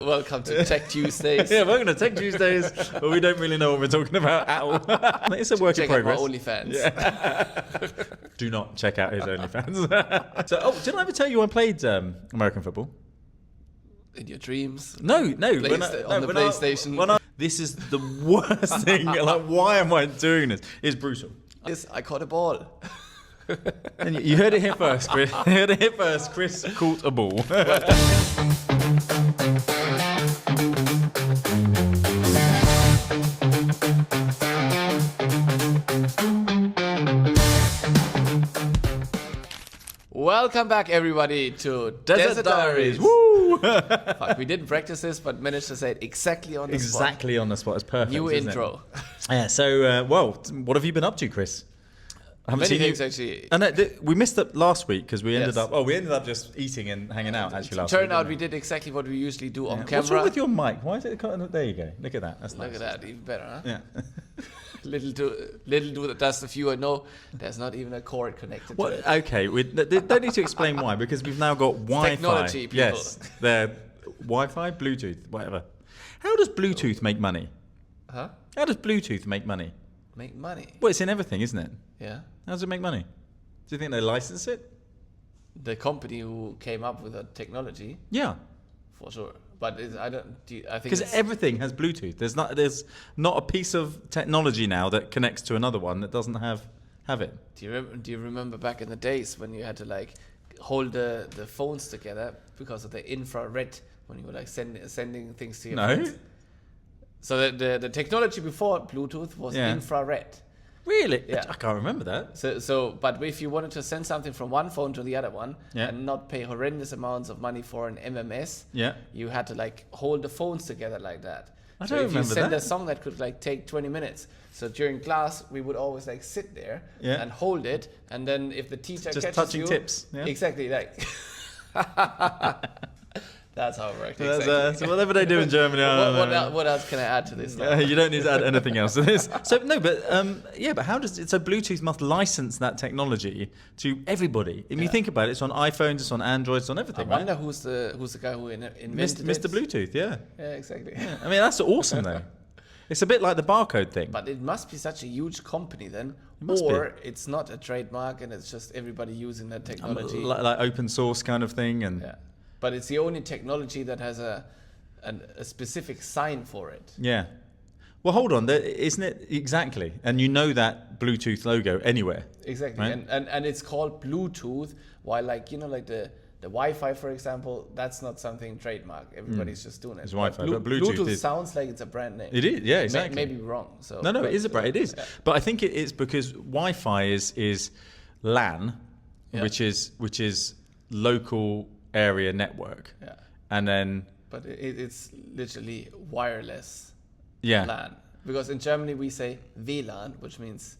Welcome to Tech Tuesdays. Yeah, welcome to Tech Tuesdays, but we don't really know what we're talking about at all. It's a work in progress. Check out my OnlyFans. Yeah. Do not check out his OnlyFans. Did I ever tell you I played American football? In your dreams? No. On the PlayStation? This is the worst thing. Like, why am I doing this? It's brutal. Yes, I caught a ball. And you heard it here first, Chris. You heard it here first. Chris caught a ball. Welcome back, everybody, to Desert Diaries. Woo! Fuck, we didn't practice this, but managed to say it exactly on the spot. Exactly on the spot. It's perfect. New intro. Yeah. So, what have you been up to, Chris? Many things, actually. And we missed it last week because we ended up just eating and hanging out actually last week. Turned out we did exactly what we usually do on camera. What's wrong with your mic? Why is it? There you go. Look at that. That's nice. Look at that. Even better, huh? Yeah. Little does the viewer know there's not even a cord connected to it. Okay, we don't need to explain why, because we've now got Wi-Fi. Technology, people. Yes, they're Wi-Fi, Bluetooth, whatever. How does Bluetooth make money? Huh? How does Bluetooth make money? Make money? Well, it's in everything, isn't it? Yeah. How does it make money? Do you think they license it? The company who came up with the technology? Yeah. For sure. But I think because everything has Bluetooth. There's not a piece of technology now that connects to another one that doesn't have it. Do you remember back in the days when you had to like hold the phones together because of the infrared when you were like sending things to your friends? So the technology before Bluetooth was infrared. Really? Yeah. I can't remember that. But if you wanted to send something from one phone to the other one and not pay horrendous amounts of money for an MMS, you had to like hold the phones together like that. I don't remember if you send that. a song that could like take 20 minutes, so during class we would always like sit there and hold it, and then if the teacher just catches touching you, tips. Yeah. Exactly, like. That's how it works. So whatever they do in Germany. What else can I add to this? You don't need to add anything else to this. So no, but how does it? So Bluetooth must license that technology to everybody. If you think about it, it's on iPhones, it's on Androids, it's on everything. I wonder who's the guy who invented Mr. Bluetooth. Yeah. Yeah, exactly. Yeah. I mean, that's awesome though. It's a bit like the barcode thing. But it must be such a huge company then, it's not a trademark and it's just everybody using that technology, like open source kind of thing, and. Yeah. But it's the only technology that has a specific sign for it. Yeah. Well, hold on. Isn't it exactly? And you know that Bluetooth logo anywhere. Exactly. Right? And it's called Bluetooth, while like the Wi-Fi, for example, that's not something trademark. Everybody's just doing it. It's Wi-Fi, but Bluetooth sounds like it's a brand name. It is, yeah, exactly. Maybe wrong. So no, it is a brand. It is. Yeah. But I think it is because Wi-Fi is LAN, which is local area network, and then but it's literally wireless LAN, because in Germany we say WLAN, which means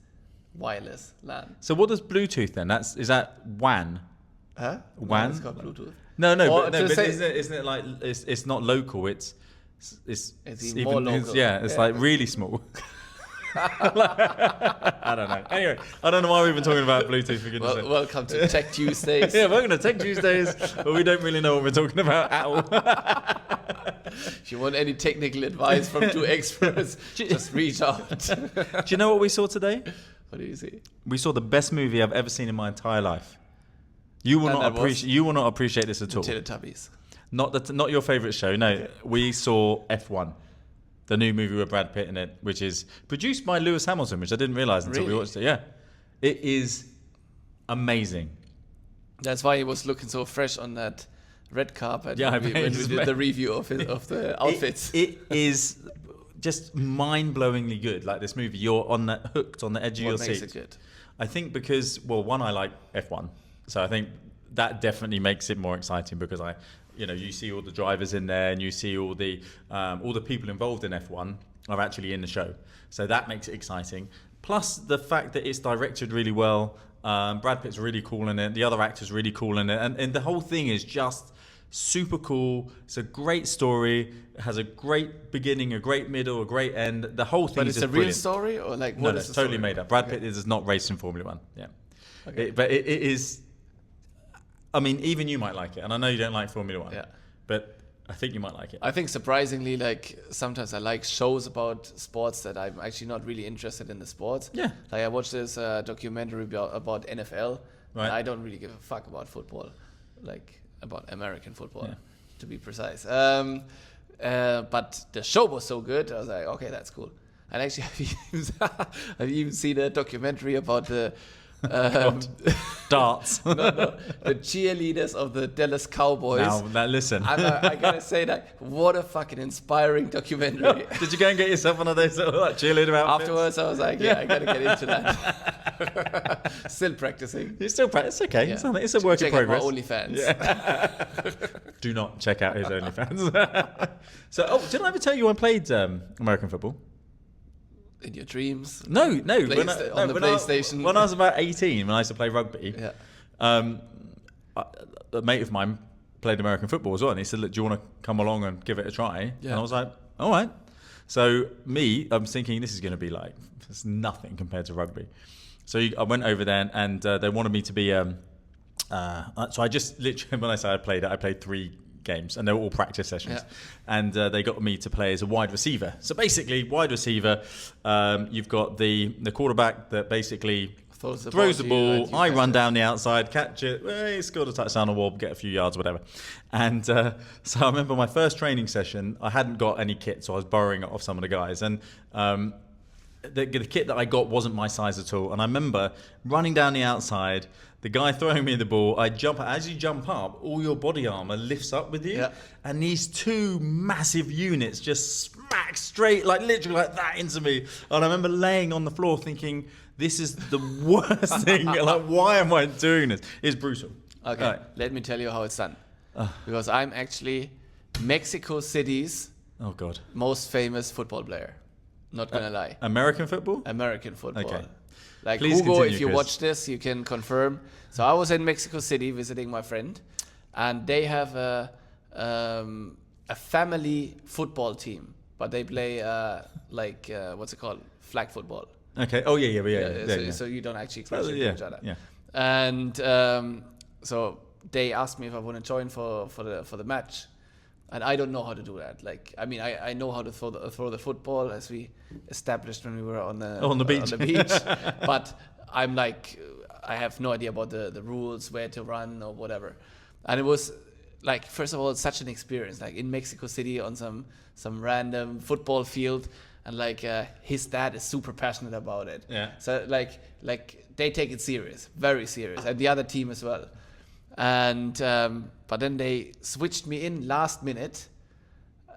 wireless LAN. So what does Bluetooth then? Is that WAN? Huh? WAN? No, it's called Bluetooth. But isn't it like it's not local? It's even more local. It's like really small. I don't know. Anyway, I don't know why we've been talking about Bluetooth. For goodness' sake. Welcome to Tech Tuesdays. Yeah, welcome to Tech Tuesdays, but we don't really know what we're talking about at all. If you want any technical advice from two experts, just reach out. Do you know what we saw today? What do you see? We saw the best movie I've ever seen in my entire life. You will not appreciate this at all. Teletubbies. Not your favourite show. No, we saw F1. The new movie with Brad Pitt in it, which is produced by Lewis Hamilton, which I didn't realise until we watched it. Yeah, it is amazing. That's why he was looking so fresh on that red carpet. Yeah, when we did the review of the outfits. It is just mind-blowingly good. Like this movie, you're hooked on the edge of your seat. What makes it good? I think because one, I like F1, so I think that definitely makes it more exciting because you see all the drivers in there, and you see all the people involved in F1 are actually in the show. So that makes it exciting. Plus the fact that it's directed really well. Brad Pitt's really cool in it. The other actors really cool in it, and the whole thing is just super cool. It's a great story. It has a great beginning, a great middle, a great end. The whole thing. But it's a real story, or like what? No, it's totally made up. Brad Pitt is not raced in Formula One. Yeah, but it is. I mean, even you might like it, and I know you don't like Formula One. Yeah. But I think you might like it. I think surprisingly, like sometimes I like shows about sports that I'm actually not really interested in the sports. Yeah. Like I watched this documentary about NFL. Right. And I don't really give a fuck about football, like about American football, to be precise. But the show was so good, I was like, okay, that's cool. And actually, I've even seen a documentary about the darts. the cheerleaders of the Dallas Cowboys. Now, listen. I gotta say that, what a fucking inspiring documentary. Did you go and get yourself one of those cheerleader outfits? Afterwards, I was like, I gotta get into that. Still practicing. You're still practicing? It's okay. Yeah. It's a work in progress. Check out my OnlyFans. Yeah. Do not check out his OnlyFans. So, did I ever tell you I played American football? In your dreams? No. On the PlayStation. When I was about 18, when I used to play rugby, a mate of mine played American football as well, and he said, look, do you want to come along and give it a try? Yeah. And I was like, all right. So I'm thinking this is going to be like, it's nothing compared to rugby. So I went over there, and they wanted me to be, so I just literally, when I say I played 3 games, and they were all practice sessions, and they got me to play as a wide receiver. So basically, wide receiver, you've got the quarterback that basically throws the ball. I run down the outside, catch it. He scored a touchdown, or get a few yards, whatever. And so I remember my first training session, I hadn't got any kit, so I was borrowing it off some of the guys, and the kit that I got wasn't my size at all. And I remember running down the outside, the guy throwing me the ball, I jump. As you jump up, all your body armor lifts up with you, and these 2 massive units just smack straight, like literally like that, into me. And I remember laying on the floor thinking, this is the worst thing. Like, why am I doing this? It's brutal. Okay, let me tell you how it's done. Because I'm actually Mexico City's most famous football player. Not gonna lie. American football? American football. Okay. Like, please Hugo, continue, if you Chris. watch this, you can confirm. So I was in Mexico City visiting my friend, and they have a family football team, but they play what's it called? Flag football. Okay. Oh yeah. So you don't actually crash into each other. Yeah. And so they asked me if I want to join for the match. And I don't know how to do that. Like, I mean, I know how to throw the football, as we established when we were on the beach. But I'm like, I have no idea about the rules, where to run or whatever. And it was like, first of all, such an experience. Like in Mexico City on some random football field, and like his dad is super passionate about it. Yeah. So like they take it serious, very serious, and the other team as well. And but then they switched me in last minute,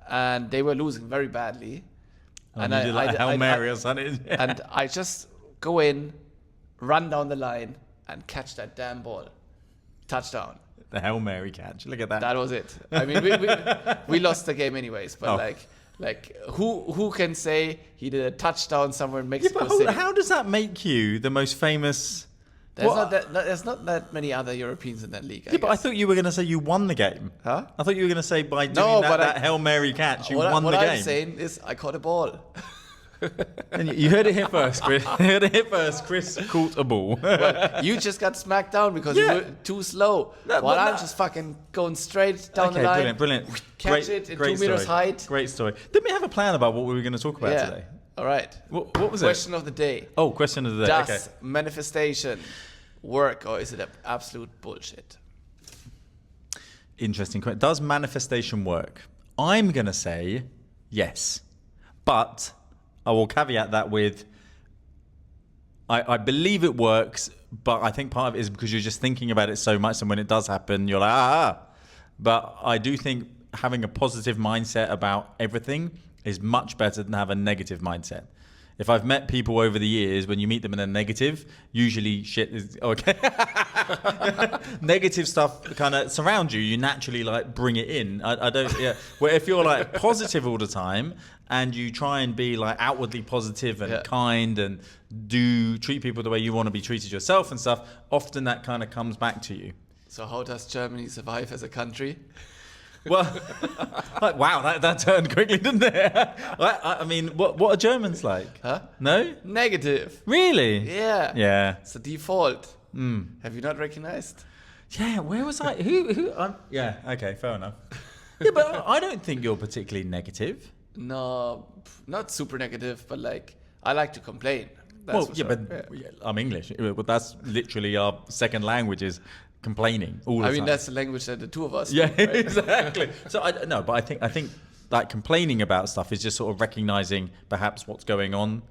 and they were losing very badly. And you did like Hail Mary or something. And I just go in, run down the line, and catch that damn ball. Touchdown. The Hail Mary catch. Look at that. That was it. I mean, we lost the game anyways. But like who can say he did a touchdown somewhere in Mexico City? How does that make you the most famous? There's not that many other Europeans in that league. I guess. But I thought you were going to say you won the game. Huh? I thought you were going to say by doing that Hail Mary catch, you won the game. What I'm saying is I caught a ball. And you heard it here first, Chris. Chris caught a ball. Well, you just got smacked down because you were too slow. I'm just fucking going straight down the line. Brilliant. Catch it in 2 meters height. Great story. Didn't we have a plan about what we were going to talk about today? All right. What was it? Question of the day. Oh, question of the day. Does manifestation work, or is it absolute bullshit? Interesting question. Does manifestation work? I'm going to say yes. But I will caveat that with I believe it works, but I think part of it is because you're just thinking about it so much, and when it does happen, you're like, But I do think having a positive mindset about everything is much better than have a negative mindset. If I've met people over the years, when you meet them and they're negative, usually shit is okay. Negative stuff kind of surrounds you. You naturally like bring it in. I don't. Yeah. Where if you're like positive all the time and you try and be like outwardly positive and kind and treat people the way you want to be treated yourself and stuff, often that kind of comes back to you. So how does Germany survive as a country? Well, wow, that turned quickly, didn't it? I mean, what are Germans like? Huh? No? Negative. Really? Yeah. Yeah. It's a default. Have you not recognized? Yeah, where was I? Who? Yeah, okay, fair enough. Yeah, but I don't think you're particularly negative. No, not super negative, but like I like to complain. I'm English. But that's literally our second language is complaining all the time. I mean, that's the language that the two of us speak, right? Exactly. So but I think that complaining about stuff is just sort of recognizing perhaps what's going on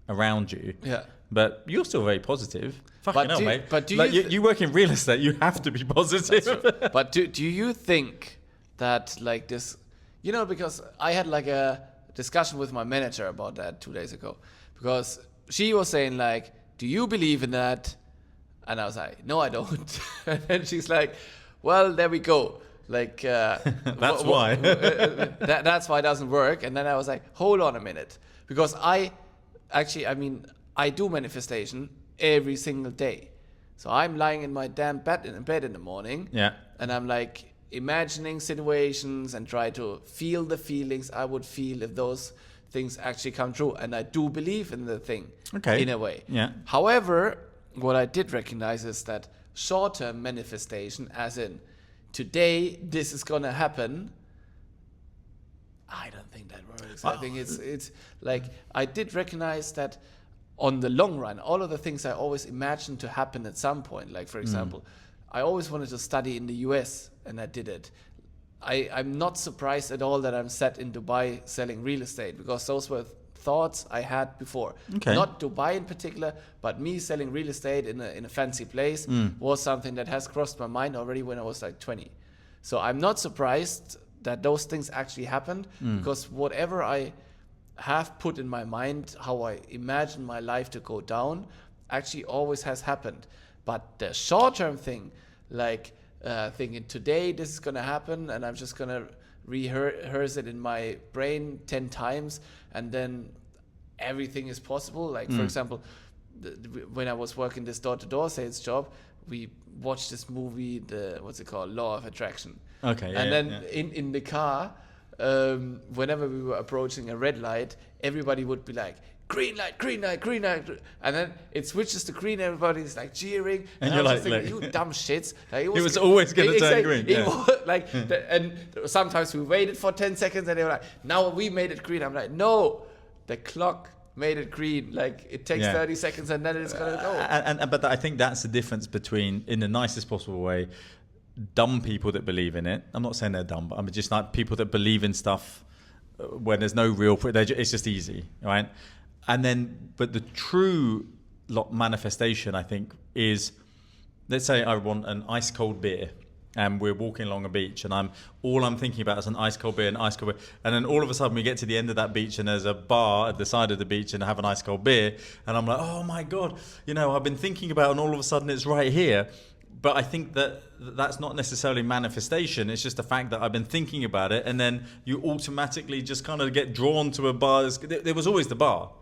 around you. Yeah. But you're still very positive. Fucking hell, mate. But you work in real estate, you have to be positive. But do you think that like this, because I had like a discussion with my manager about that 2 days ago, because she was saying like, do you believe in that? And I was like, no, I don't. And then she's like, well, there we go. Like, that's why. That's why it doesn't work. And then I was like, hold on a minute. Because I do manifestation every single day. So I'm lying in my damn bed in the morning. Yeah. And I'm like imagining situations and try to feel the feelings I would feel if those things actually come true. And I do believe in the thing in a way. Yeah. However, what I did recognize is that short-term manifestation, as in today this is gonna happen, I don't think that works. I think it's like I did recognize that on the long run, all of the things I always imagined to happen at some point, like for example, I always wanted to study in the US and I did it. I'm not surprised at all that I'm set in Dubai selling real estate, because those were thoughts I had before. Okay. Not Dubai in particular, but me selling real estate in a fancy place was something that has crossed my mind already when I was like 20. So I'm not surprised that those things actually happened, because whatever I have put in my mind, how I imagine my life to go down, actually always has happened. But the short-term thing, like thinking today this is going to happen and I'm just going to rehearse it in my brain 10 times and then everything is possible. Like, for example, when I was working this door-to-door sales job, we watched this movie, what's it called? Law of Attraction. Okay. And then in the car, whenever we were approaching a red light, everybody would be like, green light, green light, green light. And then it switches to green, everybody's like cheering. And you're like, thinking, you dumb shits. Like, it was always going to turn green. It was like, and sometimes we waited for 10 seconds and they were like, now we made it green. I'm like, no, the clock made it green. Like, it takes 30 seconds and then it's going to go. But I think that's the difference between, in the nicest possible way, dumb people that believe in it. I'm not saying they're dumb, but I'm just like people that believe in stuff when there's no real, it's just easy, right? And then, but the true manifestation, I think, is, let's say I want an ice cold beer and we're walking along a beach and all I'm thinking about is an ice cold beer, and then all of a sudden we get to the end of that beach and there's a bar at the side of the beach and I have an ice cold beer and I'm like, oh my God, I've been thinking about it and all of a sudden it's right here. But I think that's not necessarily manifestation. It's just the fact that I've been thinking about it, and then you automatically just kind of get drawn to a bar. There was always the bar,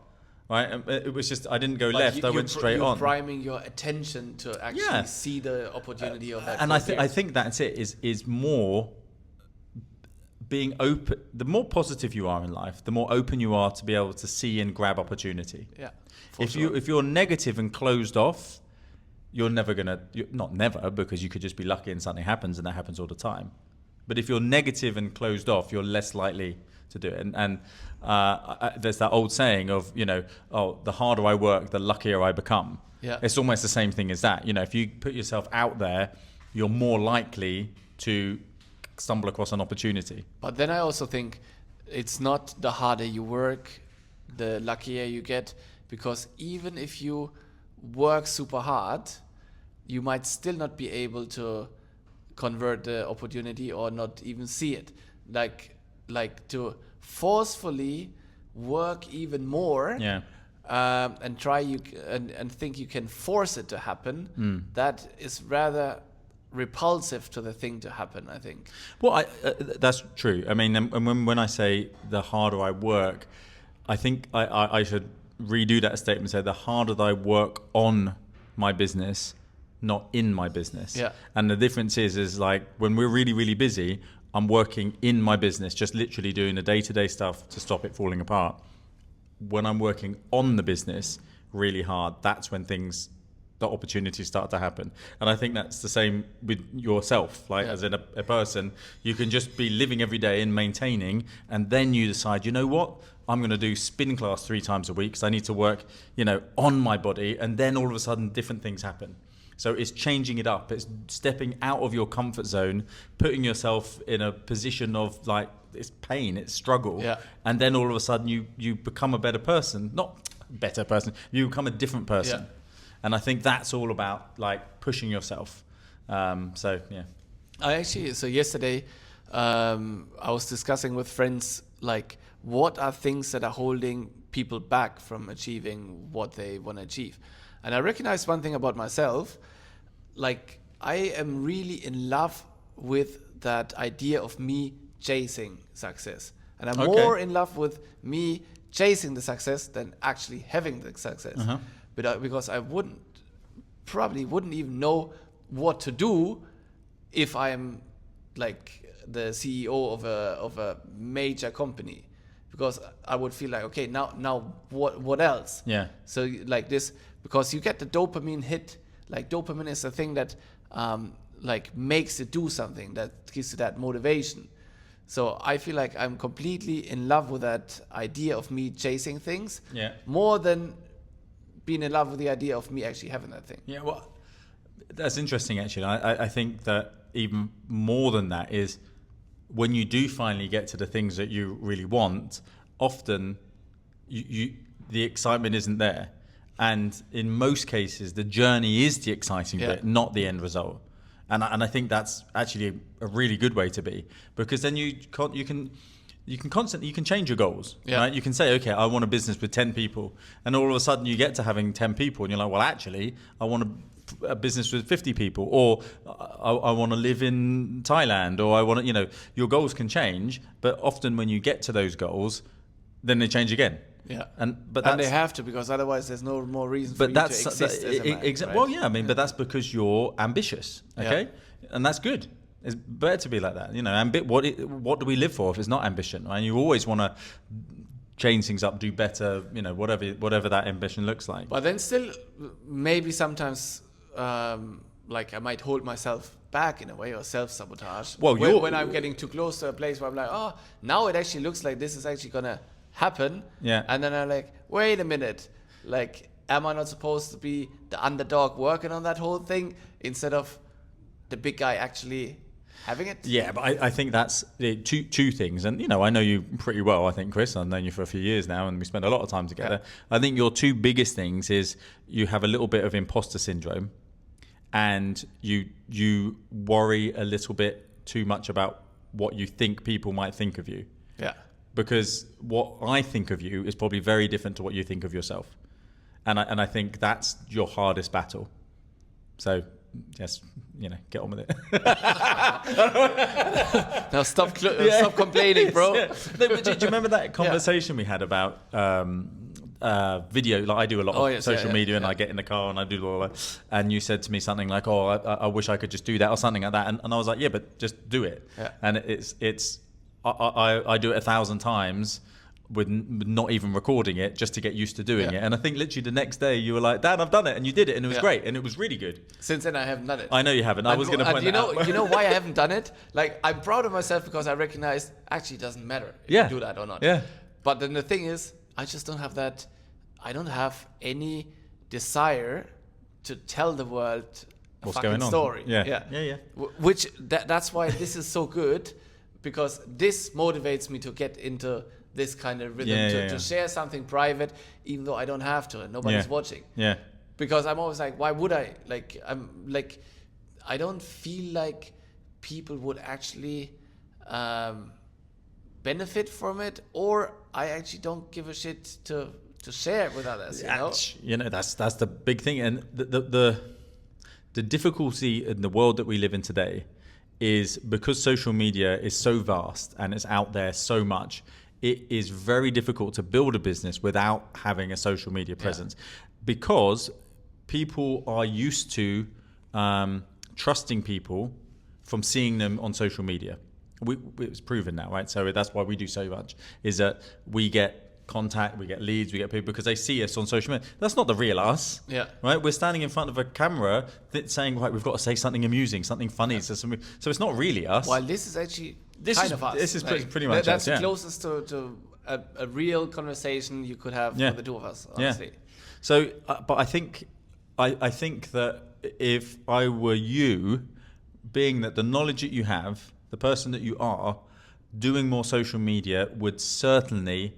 right? It was just I didn't go left. I went straight on. Priming your attention to actually see the opportunity of that. And I think that's it. Is more being open. The more positive you are in life, the more open you are to be able to see and grab opportunity. Yeah. If you're negative and closed off, you're not never, because you could just be lucky and something happens, and that happens all the time. But if you're negative and closed off, you're less likely to do it. And there's that old saying of, the harder I work, the luckier I become. Yeah. It's almost the same thing as that. If you put yourself out there, you're more likely to stumble across an opportunity. But then I also think it's not the harder you work, the luckier you get, because even if you work super hard, you might still not be able to convert the opportunity or not even see it. Like to forcefully work even more, and try and think you can force it to happen. That is rather repulsive to the thing to happen, I think. Well, that's true. I mean, and when I say the harder I work, I think I should redo that statement and say the harder that I work on my business, not in my business. Yeah. And the difference is like when we're really, really busy, I'm working in my business, just literally doing the day-to-day stuff to stop it falling apart. When I'm working on the business really hard, that's when things the opportunities start to happen. And I think that's the same with yourself, like as in a person. You can just be living every day and maintaining, and then you decide, you know what, I'm going to do spin class 3 times a week because I need to work, on my body, and then all of a sudden different things happen. So it's changing it up. It's stepping out of your comfort zone, putting yourself in a position of like, it's pain, it's struggle. Yeah. And then all of a sudden you become a better person. Not a better person, you become a different person. Yeah. And I think that's all about like pushing yourself. So yesterday I was discussing with friends, like what are things that are holding people back from achieving what they want to achieve. And I recognized one thing about myself, like I am really in love with that idea of me chasing success. And I'm more in love with me chasing the success than actually having the success. Uh-huh. But because I probably wouldn't even know what to do if I'm like the CEO of a major company. Because I would feel like, okay, now what else? Yeah. So like this, because you get the dopamine hit. Like dopamine is a thing that like makes you do something, that gives you that motivation. So I feel like I'm completely in love with that idea of me chasing things. Yeah. More than being in love with the idea of me actually having that thing. Yeah. Well, that's interesting actually. I think that even more than that is, when you do finally get to the things that you really want, often the excitement isn't there. And in most cases, the journey is the exciting bit, not the end result. And I think that's actually a really good way to be, because then you can change your goals. Yeah. Right? You can say, okay, I want a business with 10 people, and all of a sudden you get to having 10 people, and you're like, well, actually, I want a business with 50 people, or I want to live in Thailand, or I want to, your goals can change, but often when you get to those goals, then they change again. Yeah, and they have to, because otherwise there's no more reason for you to exist as a man, right? Well, yeah, I mean, but that's because you're ambitious, okay, and that's good. It's better to be like that, what do we live for if it's not ambition? And you always want to change things up, do better, whatever that ambition looks like. But then still, maybe sometimes, like I might hold myself back in a way, or self-sabotage. Well, when I'm getting too close to a place where I'm like, oh, now it actually looks like this is actually gonna happen. Yeah. And then I'm like, wait a minute, like, am I not supposed to be the underdog working on that whole thing instead of the big guy actually having it? Yeah, but I think that's two things. And, I know you pretty well, I think, Chris. I've known you for a few years now, and we spend a lot of time together. Yeah. I think your two biggest things is you have a little bit of imposter syndrome, and you worry a little bit too much about what you think people might think of you. Yeah. Because what I think of you is probably very different to what you think of yourself. And I think that's your hardest battle. So just, get on with it. Now stop complaining, bro. Yeah. No, but do you remember that conversation we had about video? Like, I do a lot of social media, and I get in the car and I do all that. And you said to me something like, "Oh, I wish I could just do that," or something like that. And I was like, "Yeah, but just do it." Yeah. And I do it 1,000 times with not even recording it, just to get used to doing it. And I think literally the next day you were like, "Dan, I've done it," and you did it, and it was great, and it was really good. Since then I haven't done it. I know you haven't. I was going to point that out. You know why I haven't done it? Like, I'm proud of myself because I recognize actually it doesn't matter if you do that or not. Yeah. But then the thing is, I just don't have that. I don't have any desire to tell the world a fucking story. Yeah. Which that's why this is so good. Because this motivates me to get into this kind of rhythm, to share something private, even though I don't have to and nobody's watching. Yeah. Because I'm always like, why would I? Like, I don't feel like people would actually benefit from it, or I actually don't give a shit to share it with others. That's the big thing, and the difficulty in the world that we live in today is because social media is so vast and it's out there so much, it is very difficult to build a business without having a social media presence, because people are used to trusting people from seeing them on social media. It's proven now, right? So that's why we do so much, is that we get contact, we get leads, we get people because they see us on social media. That's not the real us. Yeah. Right? We're standing in front of a camera saying, right, we've got to say something amusing, something funny. Yeah. So it's not really us. Well, this is actually kind of us. This is pretty much that's us, yeah. the closest to a real conversation you could have with the two of us, honestly. Yeah. So, but I think that if I were you, being that the knowledge that you have, the person that you are, doing more social media would certainly,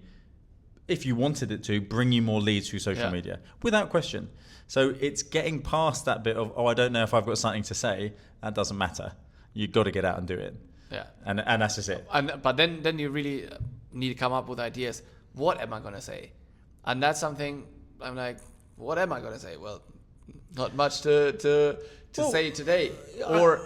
if you wanted it to, bring you more leads through social media, without question. So it's getting past that bit of, I don't know if I've got something to say. That doesn't matter. You've got to get out and do it. Yeah. And that's just it. But then you really need to come up with ideas. What am I going to say? And that's something I'm like, what am I going to say? Well, not much to say today. Or...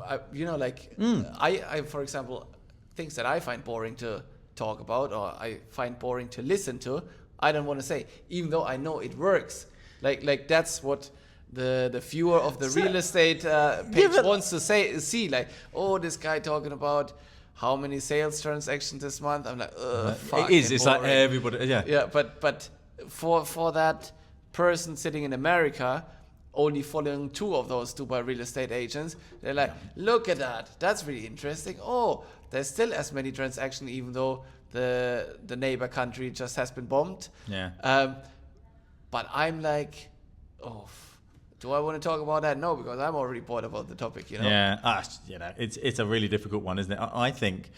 I, for example, things that I find boring to talk about or I find boring to listen to, I don't want to say, even though I know it works. Like that's what the viewer of the real estate page wants to see. Like, this guy talking about how many sales transactions this month. I'm like, fuck. It is. It's boring. Like everybody. Yeah. Yeah, but for that person sitting in America, only following 2 of those Dubai real estate agents, they're like, look at that. That's really interesting. Oh, there's still as many transactions, even though the neighbor country just has been bombed. Yeah. But I'm like, do I want to talk about that? No, because I'm already bored about the topic, Yeah. It's a really difficult one, isn't it? I think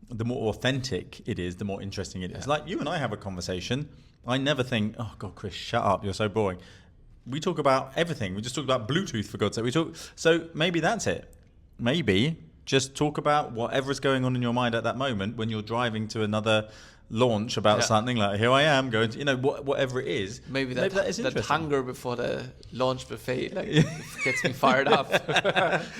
the more authentic it is, the more interesting it is. Like you and I have a conversation. I never think, oh God, Chris, shut up. You're so boring. We talk about everything. We just talk about Bluetooth, for God's sake. So maybe that's it. Maybe just talk about whatever's going on in your mind at that moment when you're driving to another launch about something like, here I am going to, whatever it is. Maybe that is interesting. That hunger before the launch buffet gets me fired up,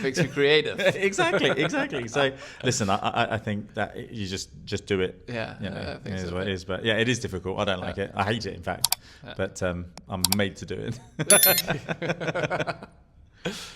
makes me creative. Exactly. So listen, I think that you just do it. Yeah, I think it is so. What it is. But yeah, it is difficult. I don't like it. I hate it, in fact. But I'm made to do it.